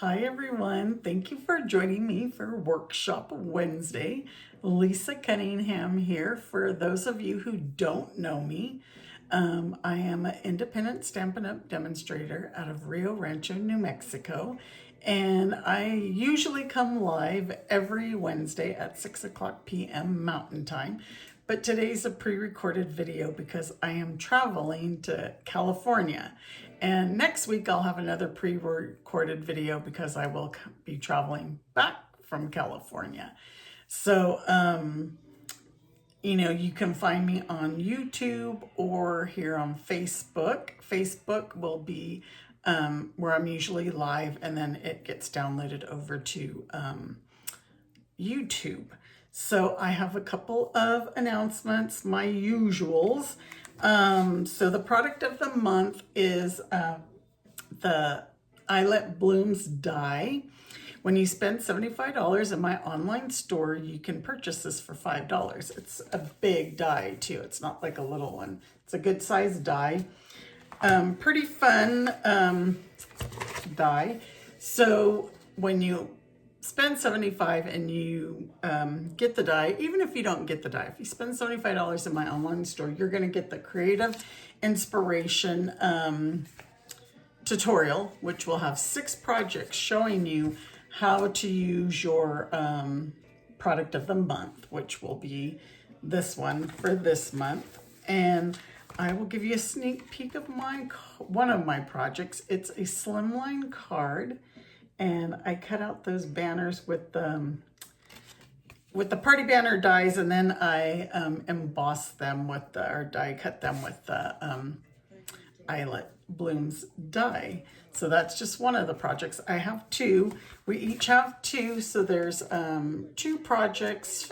Hi everyone, thank you for joining me for Workshop Wednesday. Lisa Cunningham here. For those of you who don't know me, I am an independent Stampin' Up! Demonstrator out of Rio Rancho, New Mexico, and I usually come live every Wednesday at 6 p.m. Mountain Time. But today's a pre-recorded video because I am traveling to California. And next week I'll have another pre-recorded video because I will be traveling back from California. So, you can find me on YouTube or here on Facebook. Facebook will be where I'm usually live, and then it gets downloaded over to YouTube. So I have a couple of announcements, my usuals. So the product of the month is the Eyelet Blooms die. When you spend $75 in my online store, you can purchase this for $5. It's a big die too. It's not like a little one. It's a good size die. Pretty fun die. So when you spend $75 and you get the die, even if you don't get the die, if you spend $75 in my online store, you're going to get the creative inspiration tutorial, which will have 6 projects showing you how to use your product of the month, which will be this one for this month. And I will give you a sneak peek of one of my projects. It's a slimline card, and I cut out those banners with the party banner dies, and then I embossed them with or die cut them with the Eyelet Blooms die. So that's just one of the projects. I have 2. We each have 2, so there's 2 projects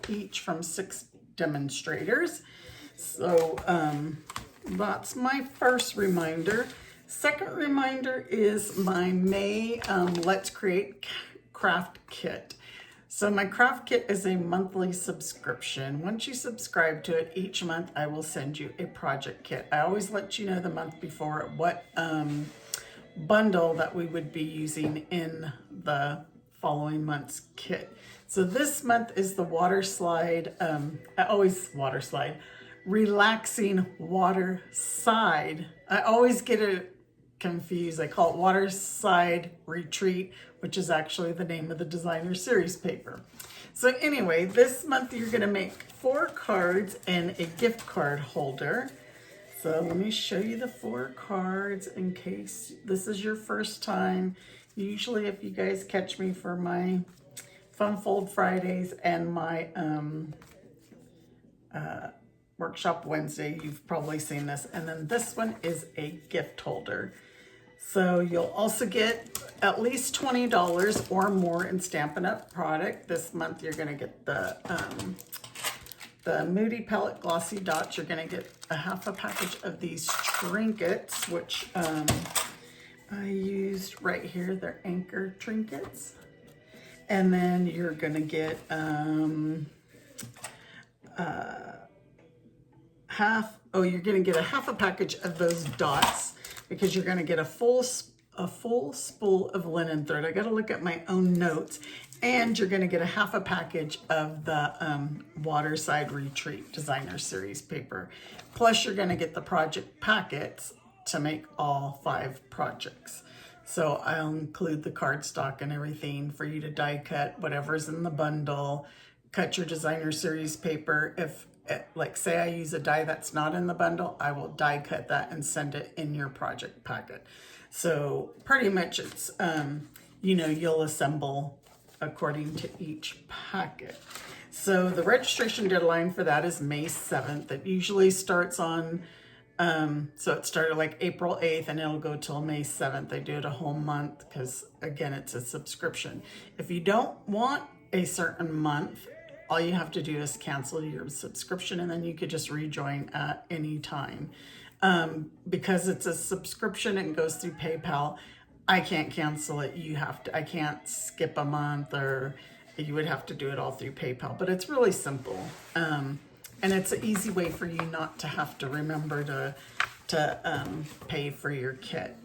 each from 6 demonstrators. So that's my first reminder. Second reminder is my May Let's Create craft kit. So my craft kit is a monthly subscription. Once you subscribe to it, each month I will send you a project kit. I always let you know the month before what bundle that we would be using in the following month's kit. So this month is the water slide, relaxing water side. I always get it confused. I call it Water Side Retreat, which is actually the name of the designer series paper. So anyway, this month you're going to make 4 cards and a gift card holder. So let me show you the 4 cards in case this is your first time. Usually if you guys catch me for my Fun Fold Fridays and my Workshop Wednesday, you've probably seen this. And then this one is a gift holder. So you'll also get at least $20 or more in Stampin' Up! Product. This month you're going to get the Moody Palette Glossy Dots. You're going to get a half a package of these trinkets, which I used right here. They're anchor trinkets. And then you're going to get you're going to get a half a package of those dots, because you're going to get a full spool of linen thread. I got to look at my own notes. And you're going to get a half a package of the Waterside Retreat Designer Series paper. Plus you're going to get the project packets to make all 5 projects. So I'll include the cardstock and everything for you to die cut whatever's in the bundle. Cut your designer series paper. If like say I use a die that's not in the bundle, I will die cut that and send it in your project packet. So pretty much it's, you'll assemble according to each packet. So the registration deadline for that is May 7th. It usually starts on, so it started like April 8th and it'll go till May 7th. They do it a whole month because again, it's a subscription. If you don't want a certain month, all you have to do is cancel your subscription, and then you could just rejoin at any time. Because it's a subscription and goes through PayPal, I can't cancel it. I can't skip a month, or you would have to do it all through PayPal. But it's really simple. And it's an easy way for you not to have to remember to pay for your kit.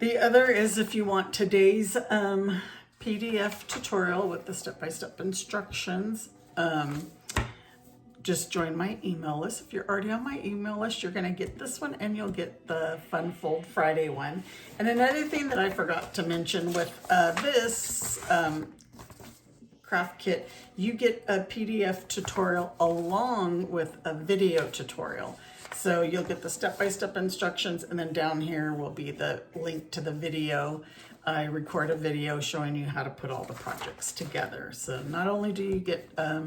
The other is if you want today's PDF tutorial with the step-by-step instructions, just join my email list. If you're already on my email list, you're going to get this one and you'll get the Fun Fold Friday one. And another thing that I forgot to mention with this craft kit, you get a PDF tutorial along with a video tutorial. So you'll get the step-by-step instructions, and then down here will be the link to the video. I record a video showing you how to put all the projects together. So not only do you get a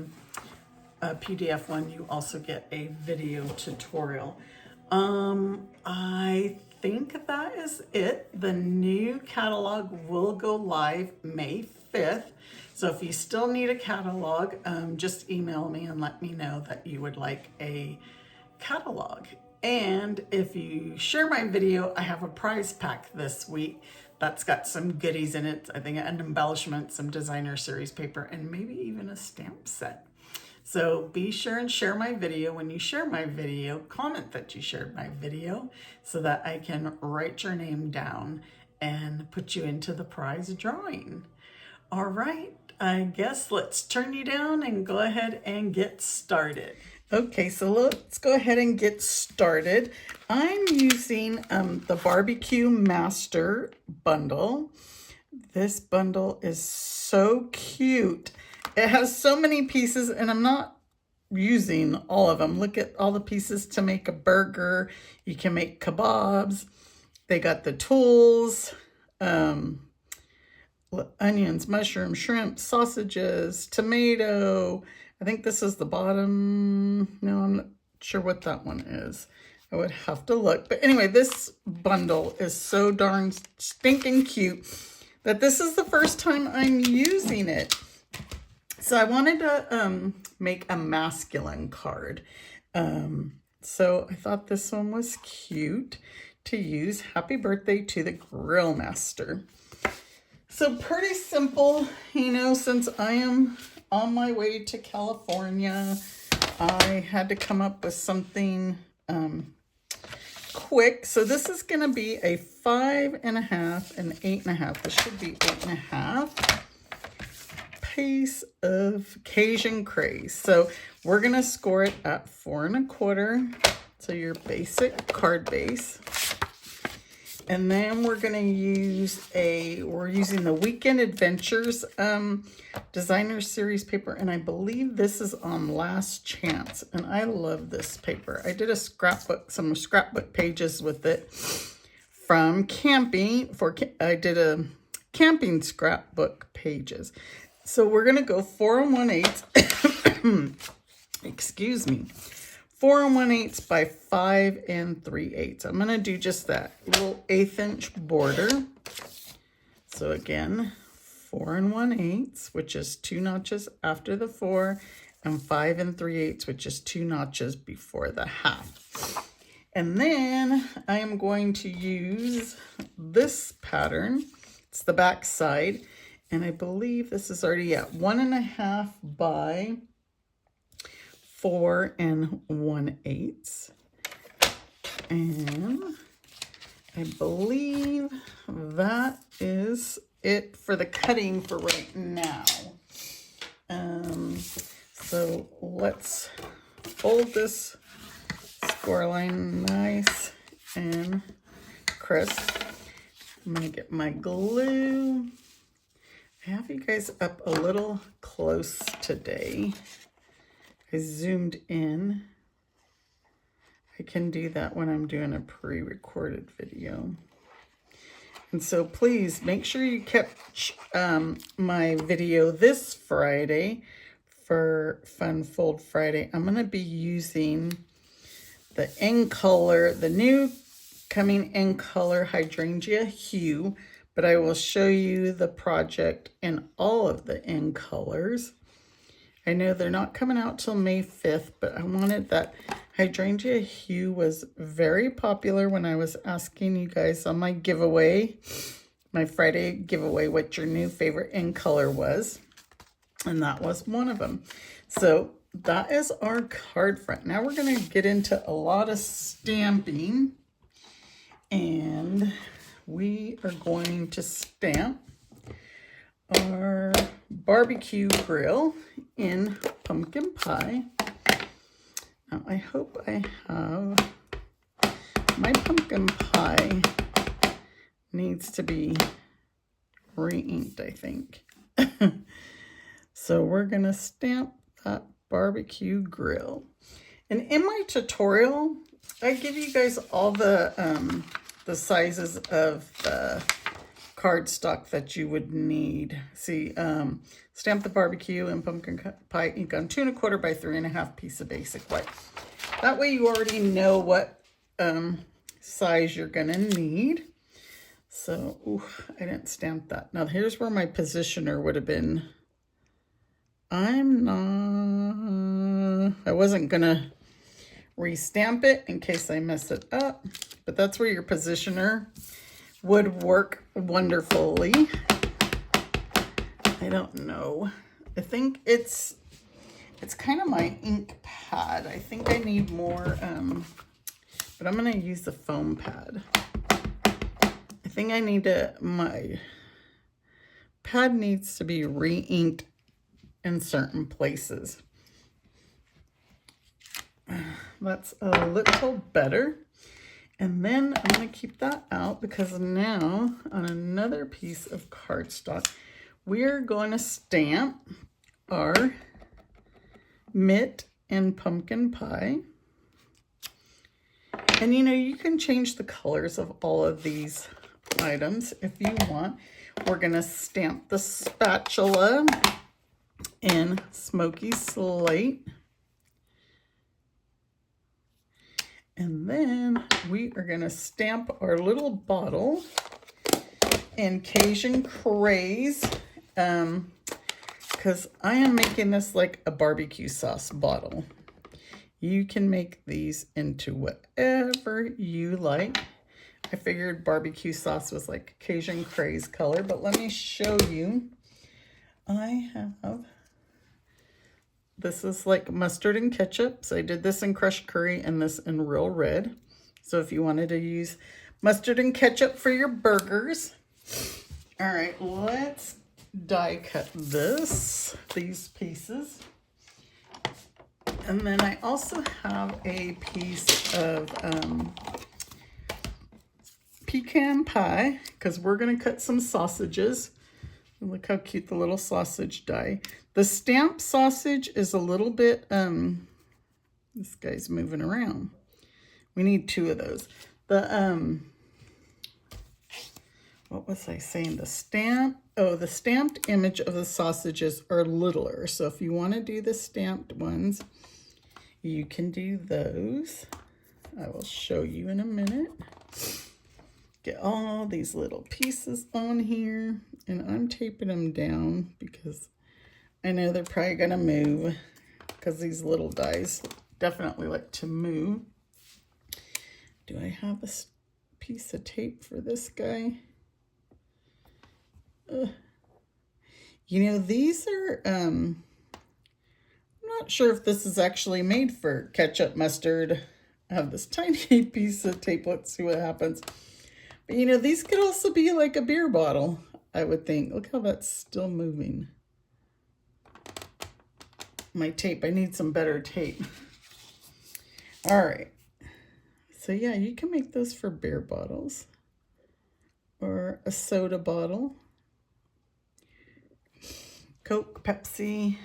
PDF one, you also get a video tutorial. I think that is it. The new catalog will go live May 5th. So if you still need a catalog, just email me and let me know that you would like a catalog. And if you share my video, I have a prize pack this week that's got some goodies in it. I think an embellishment, some designer series paper, and maybe even a stamp set. So be sure and share my video. When you share my video, comment that you shared my video so that I can write your name down and put you into the prize drawing. All right, I guess let's turn you down and go ahead and get started. Okay, so let's go ahead and get started. I'm using the Barbecue Master bundle. This bundle is so cute. It has so many pieces, and I'm not using all of them. Look at all the pieces to make a burger. You can make kebabs. They got the tools, onions, mushrooms, shrimp, sausages, tomato. I think this is the bottom. No, I'm not sure what that one is. I would have to look. But anyway, this bundle is so darn stinking cute that this is the first time I'm using it. So I wanted to make a masculine card. So I thought this one was cute to use. Happy birthday to the Grill Master. So pretty simple, you know, since I am on my way to California, I had to come up with something quick. So this is going to be a 5.5 and 8.5. This should be 8.5 piece of Cajun Craze. So we're going to score it at 4 1/4. So your basic card base. And then we're going to use we're using the Weekend Adventures designer series paper. And I believe this is on Last Chance. And I love this paper. I did a scrapbook, some scrapbook pages with it from camping. I did a camping scrapbook pages. So we're going to go 4 1/8. Excuse me. 4 1/8 by 5 3/8. I'm going to do just that little 1/8 inch border. So again, 4 1/8, which is 2 notches after the 4, and 5 3/8, which is 2 notches before the half. And then I am going to use this pattern. It's the back side, and I believe this is already at 1.5 by 4 1/8, and I believe that is it for the cutting for right now. So let's fold this score line nice and crisp. I'm gonna get my glue. I have you guys up a little close today. I zoomed in. I can do that when I'm doing a pre-recorded video. And so please make sure you catch my video this Friday for Fun Fold Friday. I'm going to be using the in color, the new coming in color hydrangea hue, but I will show you the project in all of the in colors. I know they're not coming out till May 5th, but I wanted that hydrangea hue was very popular when I was asking you guys on my giveaway, my Friday giveaway, what your new favorite in color was. And that was one of them. So that is our card front. Now we're going to get into a lot of stamping. And we are going to stamp our barbecue grill in pumpkin pie. Now I hope I have, my pumpkin pie needs to be re-inked, I think. So we're gonna stamp that barbecue grill. And in my tutorial, I give you guys all the sizes of cardstock that you would need. See, stamp the barbecue and pumpkin pie ink on 2 1/4 by 3 1/2 piece of basic white. That way you already know what size you're gonna need. So, ooh, I didn't stamp that. Now here's where my positioner would have been. I wasn't gonna restamp it in case I mess it up, but that's where your positioner would work wonderfully. I don't know. I think it's kind of my ink pad. I think I need more, but I'm gonna use the foam pad. I think I need my pad needs to be re-inked in certain places. That's a little better. And then I'm going to keep that out because now on another piece of cardstock, we're going to stamp our mitt and pumpkin pie. And you know, you can change the colors of all of these items if you want. We're going to stamp the spatula in smoky slate. And then we are going to stamp our little bottle in Cajun Craze, because I am making this like a barbecue sauce bottle. You can make these into whatever you like. I figured barbecue sauce was like Cajun Craze color, but let me show you. I have, this is like mustard and ketchup. So I did this in crushed curry and this in real red. So if you wanted to use mustard and ketchup for your burgers. All right, let's die cut these pieces. And then I also have a piece of pecan pie because we're going to cut some sausages. Look how cute the little sausage die. The stamped sausage is a little bit, this guy's moving around. We need 2 of those. The, what was I saying? The stamped image of the sausages are littler. So if you want to do the stamped ones, you can do those. I will show you in a minute. Get all these little pieces on here, and I'm taping them down because I know they're probably gonna move because these little dies definitely like to move. Do I have a piece of tape for this guy? You know, these are, I'm not sure if this is actually made for ketchup, mustard. I have this tiny piece of tape. Let's see what happens. But you know, these could also be like a beer bottle, I would think. Look how that's still moving. My tape, I need some better tape. All right. So yeah, you can make those for beer bottles or a soda bottle. Coke, Pepsi,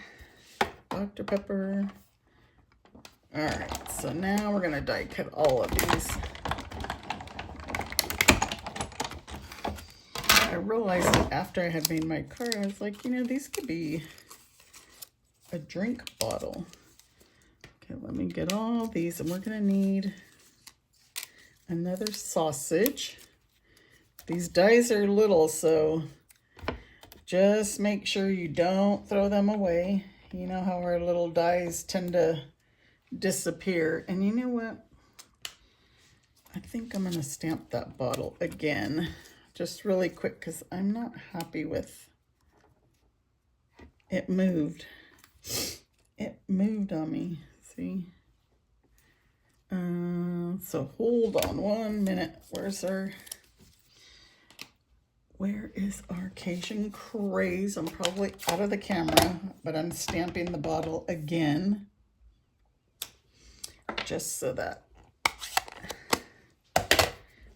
Dr. Pepper. All right, so now we're gonna die cut all of these. I realized that after I had made my card, I was like, you know, these could be a drink bottle. Okay, let me get all these, and we're gonna need another sausage. These dies are little, so just make sure you don't throw them away. You know how our little dies tend to disappear. And you know what? I think I'm gonna stamp that bottle again, just really quick, because I'm not happy with it. Moved. It moved on me. See? So hold on 1 minute. Where's our... Where is our Cajun Craze? I'm probably out of the camera, but I'm stamping the bottle again, just so that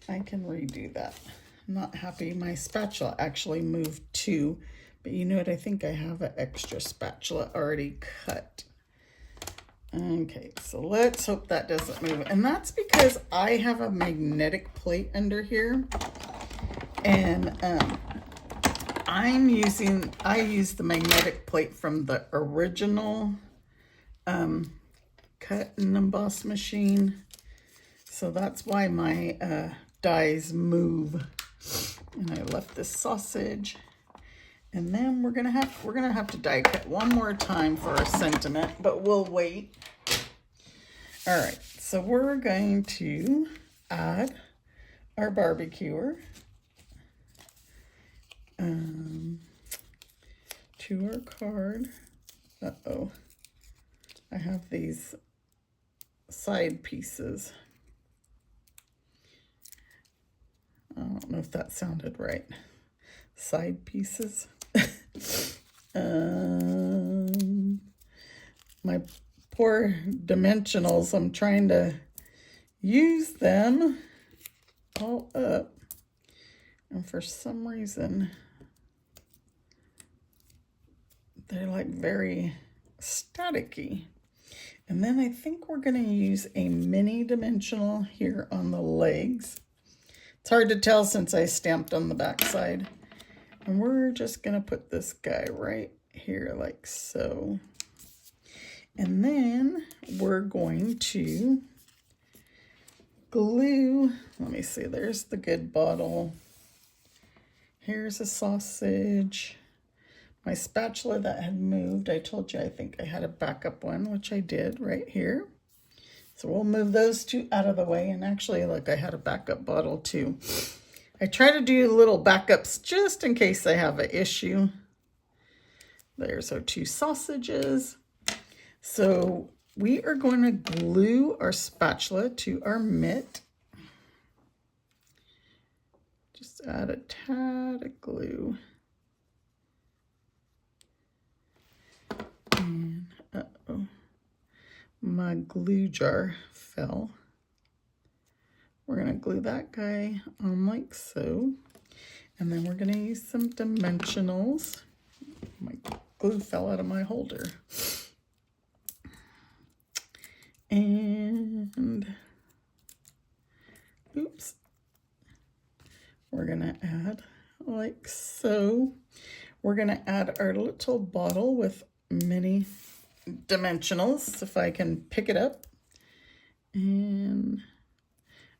I can redo that. I'm not happy. My spatula actually moved too, but you know what? I think I have an extra spatula already cut. Okay, so let's hope that doesn't move. And that's because I have a magnetic plate under here. And I use the magnetic plate from the original cut and emboss machine. So that's why my dies move. And I left this sausage. And then we're gonna have to die cut one more time for our sentiment, but we'll wait. All right, so we're going to add our barbecuer to our card. Uh-oh, I have these side pieces. I don't know if that sounded right. Side pieces. My poor dimensionals, I'm trying to use them all up, and for some reason they're like very staticky. And then I think we're going to use a mini dimensional here on the legs. It's hard to tell since I stamped on the back side. And we're just going to put this guy right here like so. And then we're going to glue, let me see, there's the good bottle. Here's a sausage. My spatula that had moved, I told you I think I had a backup one, which I did right here. So we'll move those two out of the way. And actually, look, I had a backup bottle too. I try to do little backups just in case I have an issue. There's our two sausages. So we are going to glue our spatula to our mitt. Just add a tad of glue. And uh-oh, my glue jar fell. We're going to glue that guy on like so. And then we're going to use some dimensionals. My glue fell out of my holder. And, oops, we're going to add like so. We're going to add our little bottle with mini dimensionals, if I can pick it up. And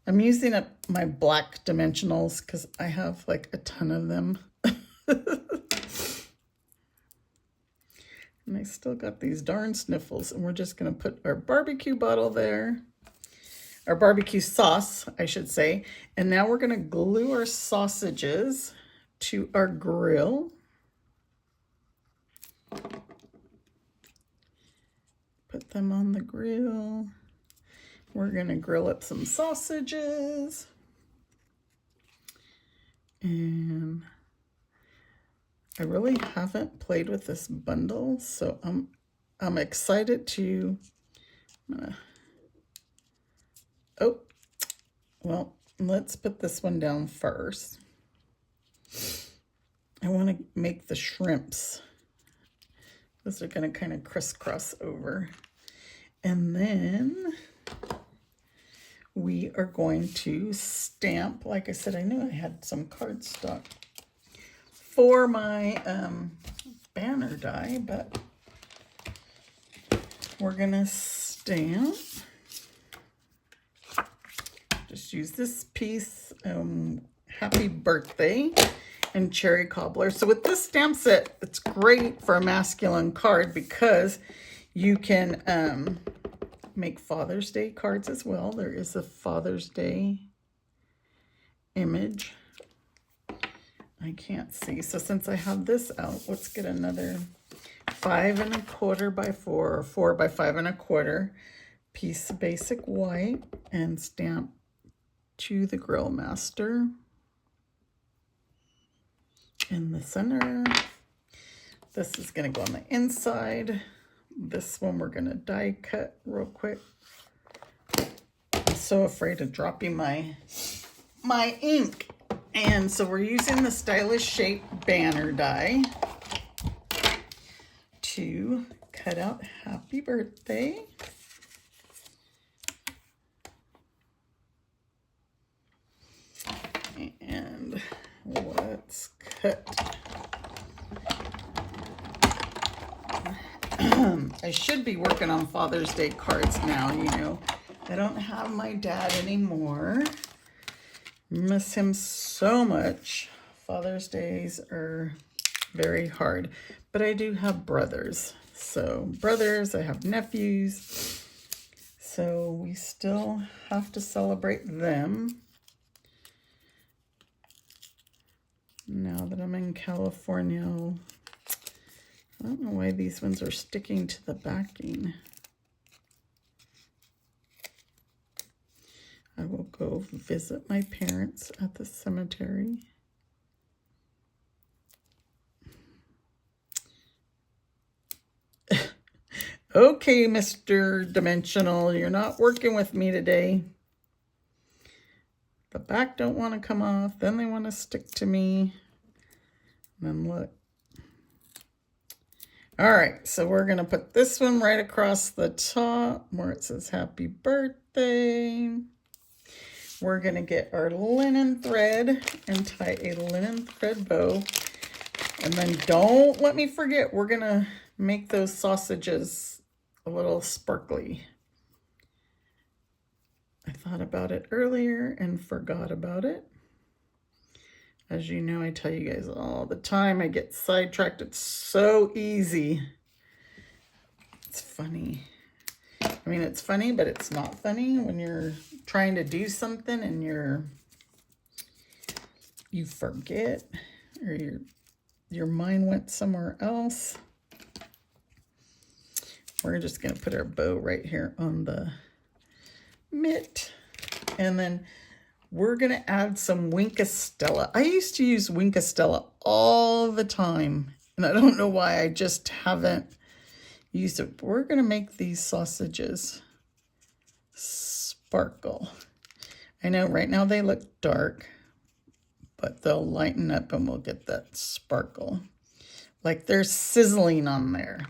I'm using up my black dimensionals because I have like a ton of them. And I still got these darn sniffles. And we're just going to put our barbecue bottle there. Our barbecue sauce, I should say. And now we're going to glue our sausages to our grill. Put them on the grill. We're going to grill up some sausages. And I really haven't played with this bundle, so I'm excited to, oh, well, let's put this one down first. I want to make the shrimps. Those are going to kind of crisscross over. And then we are going to stamp. Like I said, I knew I had some cardstock for my banner die, but we're gonna stamp. Just use this piece, happy birthday and cherry cobbler. So with this stamp set, it's great for a masculine card because you can make Father's Day cards as well. There is a Father's Day image. I can't see. So since I have this out, let's get another 5 1/4 by 4 or 4 by 5 1/4 piece of basic white and stamp to the Grill Master. in the center. This is going to go on the inside. This one we're going to die cut real quick. I'm so afraid of dropping my ink. And so we're using the Stylish Shape banner die to cut out happy birthday. And let's cut. I should be working on Father's Day cards now, you know. I don't have my dad anymore. Miss him so much. Father's Days are very hard. But I do have brothers. So brothers, I have nephews. So we still have to celebrate them. Now that I'm in California, I don't know why these ones are sticking to the backing. I will go visit my parents at the cemetery. Okay, Mr. Dimensional, you're not working with me today. The back don't want to come off. Then they want to stick to me. And then look. All right, so we're going to put this one right across the top where it says happy birthday. We're going to get our linen thread and tie a linen thread bow. And then don't let me forget, we're going to make those sausages a little sparkly. I thought about it earlier and forgot about it. As you know, I tell you guys all the time, I get sidetracked. It's so easy. It's funny. I mean, it's funny, but it's not funny when you're trying to do something and you forget, or your mind went somewhere else. We're just going to put our bow right here on the mitt, and then we're going to add some Winkostella. I used to use Winkostella all the time, and I don't know why I just haven't used it. But we're going to make these sausages sparkle. I know right now they look dark, but they'll lighten up and we'll get that sparkle. Like they're sizzling on there.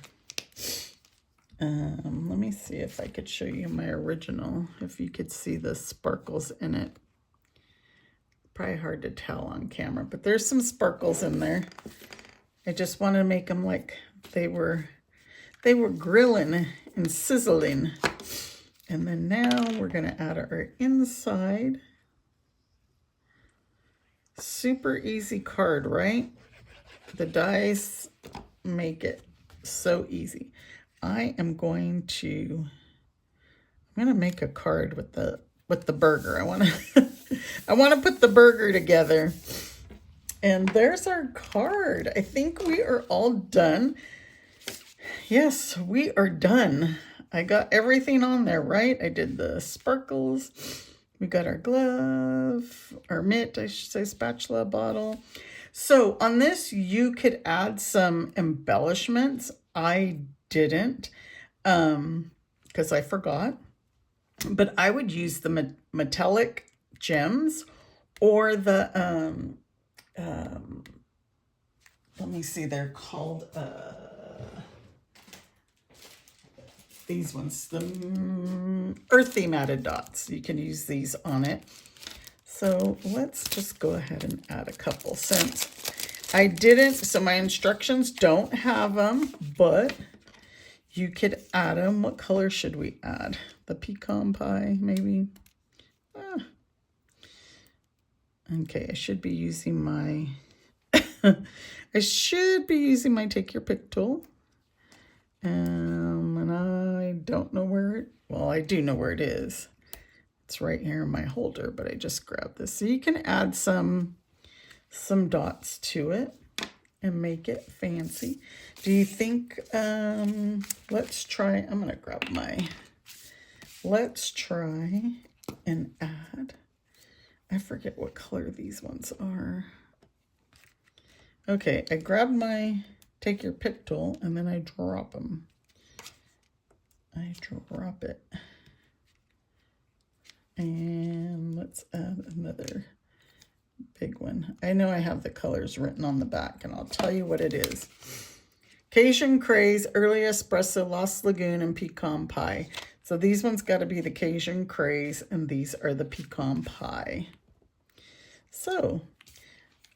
Let me see if I could show you my original, if you could see the sparkles in it. Probably hard to tell on camera, but there's some sparkles in there. I just want to make them like they were grilling and sizzling. And then now we're going to add our inside. Super easy card, right? The dies make it so easy. I'm going to make a card with the burger. I want to put the burger together. And there's our card. I think we are all done. Yes, we are done. I got everything on there, right? I did the sparkles. We got our glove, our mitt, I should say, spatula, bottle. So on this, you could add some embellishments. I didn't, because I forgot. But I would use the metallic gems or the, let me see, they're called, these ones, the earthy matted dots. You can use these on it. So let's just go ahead and add a couple since I didn't, so my instructions don't have them, but you could add them. What color should we add? The pecan pie, maybe? Okay, I should be using my, take your pick tool. And I don't know where it, well, I do know where it is. It's right here in my holder, but I just grabbed this. So you can add some dots to it and make it fancy. Do you think, let's try, I'm going to grab let's try and add, I forget what color these ones are. Okay, I grab my, take your pick tool, and then I drop them. I drop it. And let's add another big one. I know I have the colors written on the back, and I'll tell you what it is. Cajun Craze, Early Espresso, Lost Lagoon, and Pecan Pie. So these ones got to be the Cajun Craze, and these are the Pecan Pie. So,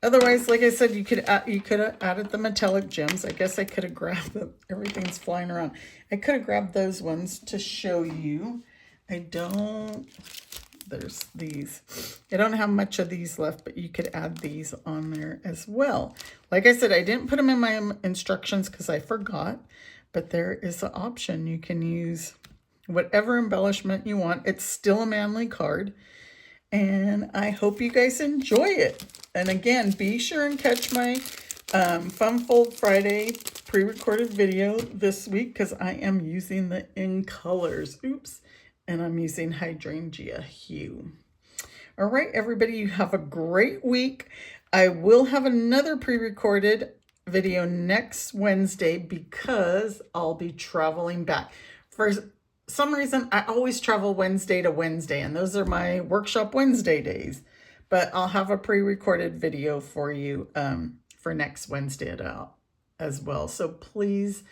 otherwise, like I said, you could have added the metallic gems. I guess I could have grabbed them. Everything's flying around. I could have grabbed those ones to show you. I don't... There's these. I don't have much of these left, but you could add these on there as well. Like I said, I didn't put them in my instructions because I forgot, but there is an option. You can use whatever embellishment you want. It's still a manly card, and I hope you guys enjoy it. And again, be sure and catch my Fun Fold Friday pre-recorded video this week because I am using the In Colors. Oops. And I'm using Hydrangea Hue. All right, everybody, you have a great week. I will have another pre-recorded video next Wednesday because I'll be traveling back. For some reason, I always travel Wednesday to Wednesday, and those are my Workshop Wednesday days. But I'll have a pre-recorded video for you for next Wednesday as well. So please...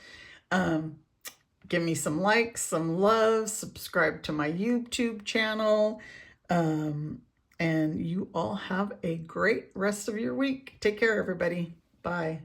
give me some likes, some love, subscribe to my YouTube channel, and you all have a great rest of your week. Take care, everybody. Bye.